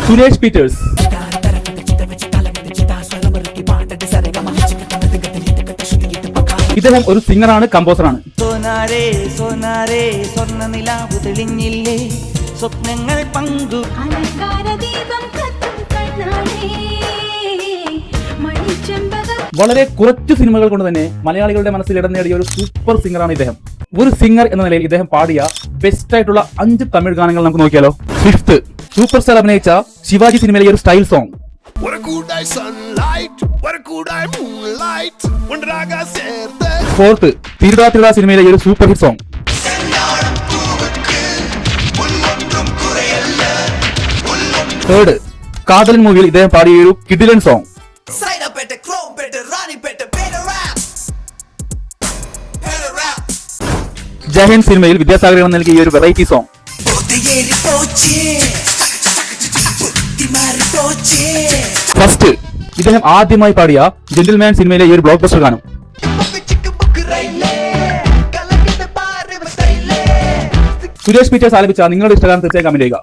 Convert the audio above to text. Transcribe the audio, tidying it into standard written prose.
Suresh Peter's. ഇദ്ദേഹം ഒരു സിംഗറാണ്, കമ്പോസറാണ്. സോനാരേ സോനാരേ സ്വർണ്ണ നിലാവ് തെളിഞ്ഞില്ലേ, സ്വപ്നങ്ങൾ പങ്കു വളരെ കുറച്ച് സിനിമകൾ കൊണ്ട് തന്നെ മലയാളികളുടെ മനസ്സിൽ ഇടം നേടിയ ഒരു സൂപ്പർ സിംഗറാണ് ഇദ്ദേഹം. ഒരു സിംഗർ എന്ന നിലയിൽ ഇദ്ദേഹം പാടിയ ബെസ്റ്റ് ആയിട്ടുള്ള 5 തമിഴ് ഗാനങ്ങൾ നമുക്ക് നോക്കിയാലോ. 5th, സൂപ്പർ സ്റ്റാർ അഭിനയിച്ച ശിവാജി സിനിമയിലെ ഒരു സ്റ്റൈൽ സോങ്. 4th, തിരുടാ തിരുടാ സിനിമയിലെ ഒരു super hit song. 3rd, Kadhalan മൂവിയിൽ ഇദ്ദേഹം പാടിയ ഒരു കിടിലൻ സോങ്. ജയൻ സിനിമയിൽ വിദ്യാസാഗർ നൽകിയ ഈ ഒരു വെറൈറ്റി സോങ്. ഫസ്റ്റ്, ഇദ്ദേഹം ആദ്യമായി പാടിയ ജെന്റിൽമാൻ സിനിമയിലെ ഈ ഒരു ബ്ലോക്ക് ബസ്റ്റർ ഗാനം. സുരേഷ് പീറ്റേഴ്സ് ആലപിച്ച നിങ്ങളുടെ ഇഷ്ടഗാനം തീർച്ചയായും കമന്റ് ചെയ്യുക.